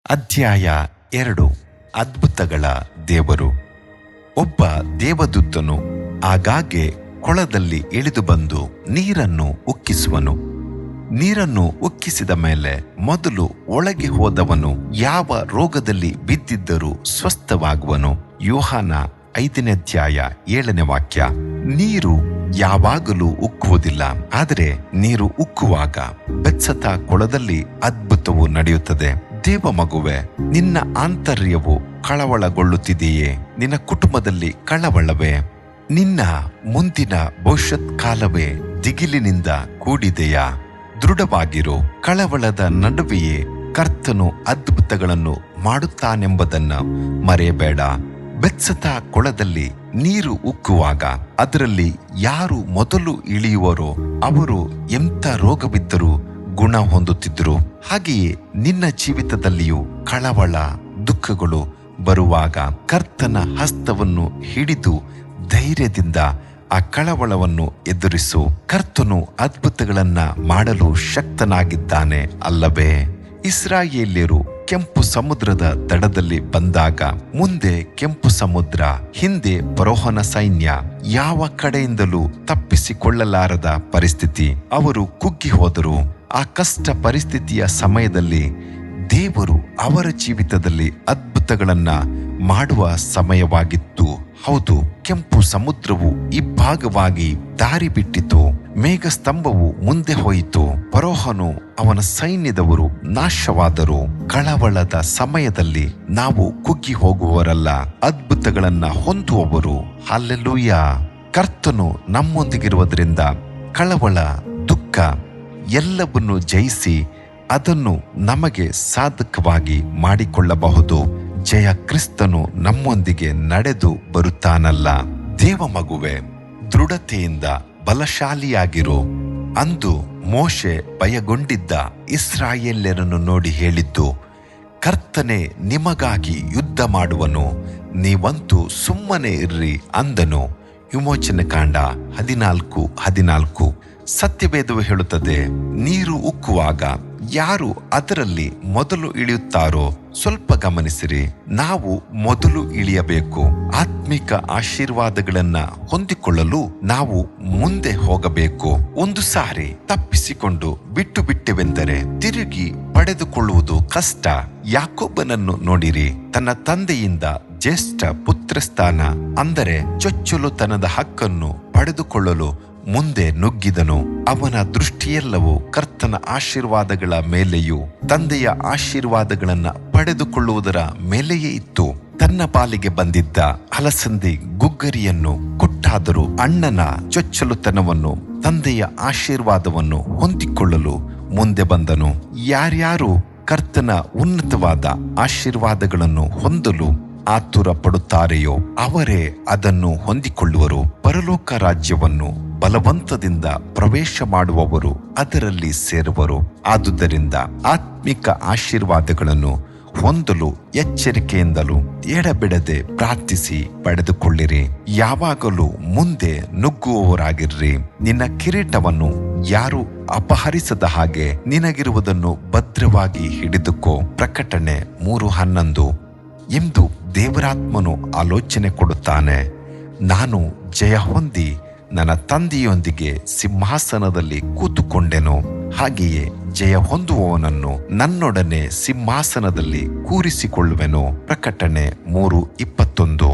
ಅಧ್ಯಾಯ 2. ಅದ್ಭುತಗಳ ದೇವರು. ಒಬ್ಬ ದೇವದೂತನು ಆಗಾಗ್ಗೆ ಕೊಳದಲ್ಲಿ ಇಳಿದು ಬಂದು ನೀರನ್ನು ಉಕ್ಕಿಸುವನು. ನೀರನ್ನು ಉಕ್ಕಿಸಿದ ಮೇಲೆ ಮೊದಲು ಒಳಗೆ ಹೋದವನು ಯಾವ ರೋಗದಲ್ಲಿ ಬಿದ್ದಿದ್ದರೂ ಸ್ವಸ್ಥವಾಗುವನು. ಯೋಹಾನ 5ನೇ ಅಧ್ಯಾಯ 7ನೇ ವಾಕ್ಯ. ನೀರು ಯಾವಾಗಲೂ ಉಕ್ಕುವುದಿಲ್ಲ, ಆದರೆ ನೀರು ಉಕ್ಕುವಾಗ ಬೆತ್ಸದ ಕೊಳದಲ್ಲಿ ಅದ್ಭುತವು ನಡೆಯುತ್ತದೆ. ದೇವ ಮಗುವೆ, ನಿನ್ನ ಆಂತರ್ಯವು ಕಳವಳಗೊಳ್ಳುತ್ತಿದೆಯೇ? ನಿನ್ನ ಕುಟುಂಬದಲ್ಲಿ ಕಳವಳವೇ? ನಿನ್ನ ಮುಂದಿನ ಭವಿಷ್ಯತ್ ಕಾಲವೇ ದಿಗಿಲಿನಿಂದ ಕೂಡಿದೆಯಾ? ದೃಢವಾಗಿರು. ಕಳವಳದ ನಡುವೆಯೇ ಕರ್ತನು ಅದ್ಭುತಗಳನ್ನು ಮಾಡುತ್ತಾನೆಂಬುದನ್ನು ಮರೆಯಬೇಡ. ಬೆತ್ಸದ ಕೊಳದಲ್ಲಿ ನೀರು ಉಕ್ಕುವಾಗ ಅದರಲ್ಲಿ ಯಾರು ಮೊದಲು ಇಳಿಯುವರೋ ಅವರು ಎಂಥ ರೋಗವಿದ್ದರೂ ಗುಣ ಹೊಂದುತ್ತಿದ್ದರು. ಹಾಗೆಯೇ ನಿನ್ನ ಜೀವಿತದಲ್ಲಿಯೂ ಕಳವಳ, ದುಃಖಗಳು ಬರುವಾಗ ಕರ್ತನ ಹಸ್ತವನ್ನು ಹಿಡಿದು ಧೈರ್ಯದಿಂದ ಆ ಕಳವಳವನ್ನು ಎದುರಿಸು. ಕರ್ತನು ಅದ್ಭುತಗಳನ್ನ ಮಾಡಲು ಶಕ್ತನಾಗಿದ್ದಾನೆ ಅಲ್ಲವೇ? ಇಸ್ರಾಯೇಲ್ಯರು ಕೆಂಪು ಸಮುದ್ರದ ದಡದಲ್ಲಿ ಬಂದಾಗ ಮುಂದೆ ಕೆಂಪು ಸಮುದ್ರ, ಹಿಂದೆ ಫರೋಹನ ಸೈನ್ಯ, ಯಾವ ಕಡೆಯಿಂದಲೂ ತಪ್ಪಿಸಿಕೊಳ್ಳಲಾರದ ಪರಿಸ್ಥಿತಿ. ಅವರು ಕುಗ್ಗಿ ಹೋದರು. ಆ ಕಷ್ಟ ಪರಿಸ್ಥಿತಿಯ ಸಮಯದಲ್ಲಿ ದೇವರು ಅವರ ಜೀವಿತದಲ್ಲಿ ಅದ್ಭುತಗಳನ್ನ ಮಾಡುವ ಸಮಯವಾಗಿತ್ತು. ಹೌದು, ಕೆಂಪು ಸಮುದ್ರವು ಇಬ್ಬಾಗವಾಗಿ ದಾರಿ ಬಿಟ್ಟಿತು. ಮೇಘಸ್ತಂಭವು ಮುಂದೆ ಹೋಯಿತು. ಫರೋಹನು ಅವನ ಸೈನ್ಯದವರು ನಾಶವಾದರು. ಕಳವಳದ ಸಮಯದಲ್ಲಿ ನಾವು ಕುಗ್ಗಿ ಹೋಗುವವರಲ್ಲ, ಅದ್ಭುತಗಳನ್ನ ಹೊಂದುವವರು. ಹಲ್ಲೆಲೂಯ. ಕರ್ತನು ನಮ್ಮೊಂದಿಗಿರುವುದರಿಂದ ಕಳವಳ, ದುಃಖ ಎಲ್ಲವನ್ನು ಜಯಿಸಿ ಅದನ್ನು ನಮಗೆ ಸಾಧಕವಾಗಿ ಮಾಡಿಕೊಳ್ಳಬಹುದು. ಜಯ ಕ್ರಿಸ್ತನು ನಮ್ಮೊಂದಿಗೆ ನಡೆದು ಬರುತ್ತಾನಲ್ಲ. ದೇವ ಮಗುವೆ, ದೃಢತೆಯಿಂದ ಬಲಶಾಲಿಯಾಗಿರು. ಅಂದು ಮೋಶೆ ಭಯಗೊಂಡಿದ್ದ ಇಸ್ರಾಯೇಲ್ಯರನ್ನು ನೋಡಿ ಹೇಳಿದ್ದು, ಕರ್ತನೇ ನಿಮಗಾಗಿ ಯುದ್ಧ ಮಾಡುವನು, ನೀವಂತೂ ಸುಮ್ಮನೆ ಇರ್ರಿ ಅಂದನು. ವಿಮೋಚನೆ ಕಾಂಡ 14:14. ಸತ್ಯವೇದವು ಹೇಳುತ್ತದೆ, ನೀರು ಉಕ್ಕುವಾಗ ಯಾರು ಅದರಲ್ಲಿ ಮೊದಲು ಇಳಿಯುತ್ತಾರೋ ಸ್ವಲ್ಪ ಗಮನಿಸಿರಿ. ನಾವು ಮೊದಲು ಇಳಿಯಬೇಕು. ಆತ್ಮಿಕ ಆಶೀರ್ವಾದಗಳನ್ನ ಹೊಂದಿಕೊಳ್ಳಲು ನಾವು ಮುಂದೆ ಹೋಗಬೇಕು. ಒಂದು ಸಾರಿ ತಪ್ಪಿಸಿಕೊಂಡು ಬಿಟ್ಟು ಬಿಟ್ಟೆವೆಂದರೆ ತಿರುಗಿ ಪಡೆದುಕೊಳ್ಳುವುದು ಕಷ್ಟ. ಯಾಕೋಬನನ್ನು ನೋಡಿರಿ. ತನ್ನ ತಂದೆಯಿಂದ ಜ್ಯೇಷ್ಠ ಪುತ್ರಸ್ಥಾನ ಅಂದರೆ ಚೊಚ್ಚಲುತನದ ಹಕ್ಕನ್ನು ಪಡೆದುಕೊಳ್ಳಲು ಮುಂದೆ ನುಗ್ಗಿದನು. ಅವನ ದೃಷ್ಟಿಯೆಲ್ಲವೂ ಕರ್ತನ ಆಶೀರ್ವಾದಗಳ ಮೇಲೆಯೂ ತಂದೆಯ ಆಶೀರ್ವಾದಗಳನ್ನ ಪಡೆದುಕೊಳ್ಳುವುದರ ಮೇಲೆಯೇ ಇತ್ತು. ತನ್ನ ಪಾಲಿಗೆ ಬಂದಿದ್ದ ಅಲಸಂದಿ ಗುಗ್ಗರಿಯನ್ನು ಕೊಟ್ಟಾದರೂ ಅಣ್ಣನ ಚೊಚ್ಚಲುತನವನ್ನು, ತಂದೆಯ ಆಶೀರ್ವಾದವನ್ನು ಹೊಂದಿಕೊಳ್ಳಲು ಮುಂದೆ ಬಂದನು. ಯಾರ್ಯಾರು ಕರ್ತನ ಉನ್ನತವಾದ ಆಶೀರ್ವಾದಗಳನ್ನು ಹೊಂದಲು ಆತುರ ಪಡುತ್ತಾರೆಯೋ ಅವರೇ ಅದನ್ನು ಹೊಂದಿಕೊಳ್ಳುವರು. ಪರಲೋಕ ರಾಜ್ಯವನ್ನು ಬಲವಂತದಿಂದ ಪ್ರವೇಶ ಮಾಡುವವರು ಅದರಲ್ಲಿ ಸೇರುವರು. ಆದುದರಿಂದ ಆತ್ಮಿಕ ಆಶೀರ್ವಾದಗಳನ್ನು ಹೊಂದಲು ಎಚ್ಚರಿಕೆಯಿಂದಲೂ ಎಡಬಿಡದೆ ಪ್ರಾರ್ಥಿಸಿ ಪಡೆದುಕೊಳ್ಳಿರಿ. ಯಾವಾಗಲೂ ಮುಂದೆ ನುಗ್ಗುವವರಾಗಿರ್ರಿ. ನಿನ್ನ ಕಿರೀಟವನ್ನು ಯಾರು ಅಪಹರಿಸದ ಹಾಗೆ ನಿನಗಿರುವುದನ್ನು ಭದ್ರವಾಗಿ ಹಿಡಿದುಕೋ. ಪ್ರಕಟಣೆ 3:11 ಎಂದು ದೇವರಾತ್ಮನು ಆಲೋಚನೆ ಕೊಡುತ್ತಾನೆ. ನಾನು ಜಯ ಹೊಂದಿ ನನ್ನ ತಂದೆಯೊಂದಿಗೆ ಸಿಂಹಾಸನದಲ್ಲಿ ಕೂತುಕೊಂಡೆನು. ಹಾಗೆಯೇ ಜಯ ಹೊಂದುವವನನ್ನು ನನ್ನೊಡನೆ ಸಿಂಹಾಸನದಲ್ಲಿ ಕೂರಿಸಿಕೊಳ್ಳುವೆನು. ಪ್ರಕಟಣೆ 3:21.